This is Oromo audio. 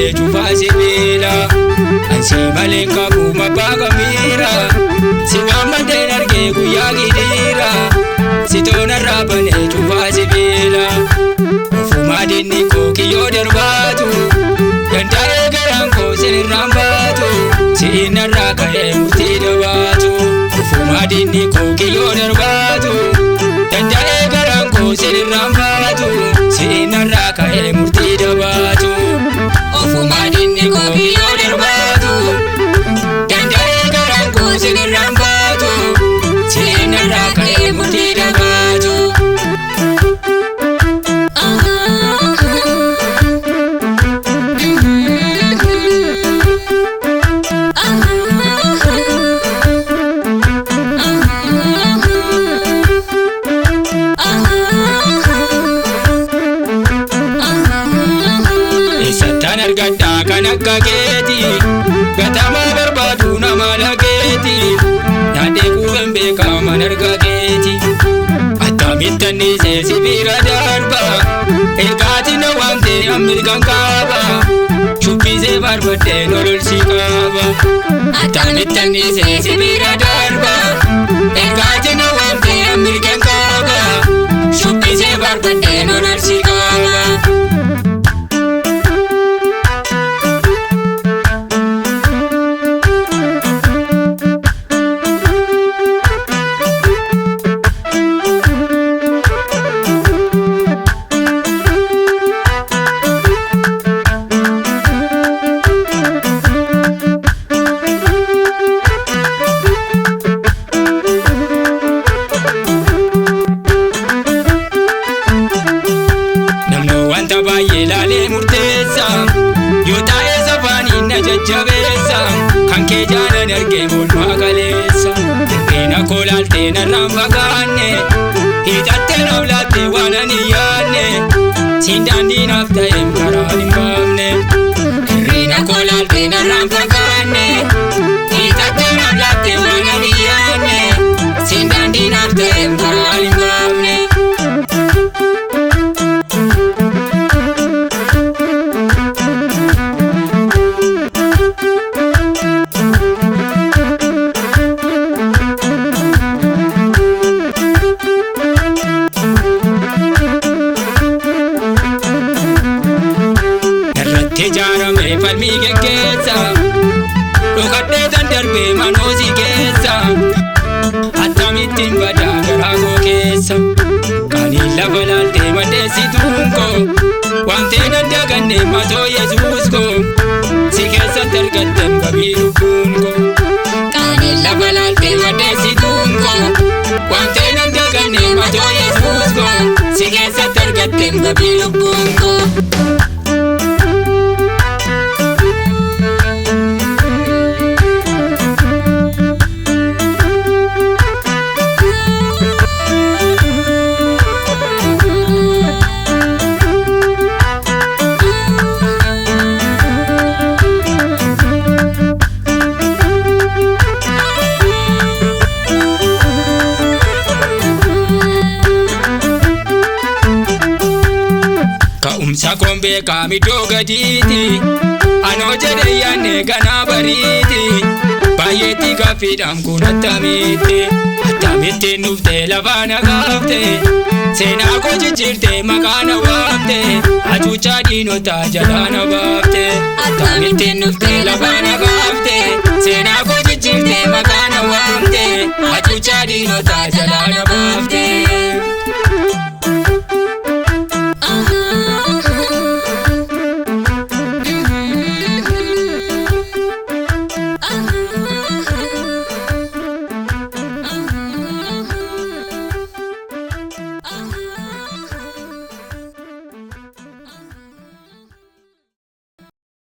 bane chufa sibila ansi malen kabu mabaga mira si wamade narge guya gidira si tona rabane chufa sibila ufuma dinni ko kiyo darbatu dandae garan ko sin rambatu si naraka e murti dabatu ufuma dinni ko kiyo darbatu dandae garan ko sin rambatu si naraka e murti dabatu ufuma dinni ko kiyo darbatu dandae garan ko sin rambatu si naraka e murti dabatu Gada kanaka geti, gatama berbadu nama lageti, nade kuembe kama narga geti. Atamitani se sibira darba, ekati na wante amil gangaba, chupi se barbate norul sikaba. Atamitani se sibira darba, ekati na wante amil gangaba, chupi se barbate norul sikaba. Kanke jana nerge mul magalesa Ina kolal tena rambagane Hitatte navlate wanani yane Sindandi nafta emkarani mamne Ina kolal tena rambagane Hitatte navlate wanani yane Sindandi nafta emkarani mamne Tejara me palmi ke kesa, lokate tandarbe manosi kesa, atamitin bada garago kesa, kani lavalte mande situnko, wante nandagane mato Yesusko, si kesa tergatem kabiru kunko, kani lavalte mande situnko, wante nandagane mato Yesusko, si kesa tergatem kabiru kunko. Sakombe kami doga diti, ano jede yane gana bariti, bayeti kafidam kunatamite, atamite nufte lavana gafte, sena ko chichirte makana wafte, achucha dino tajalana bafte, atamite nufte lavana gafte, sena ko chichirte makana wafte, achucha dino tajalana bafte.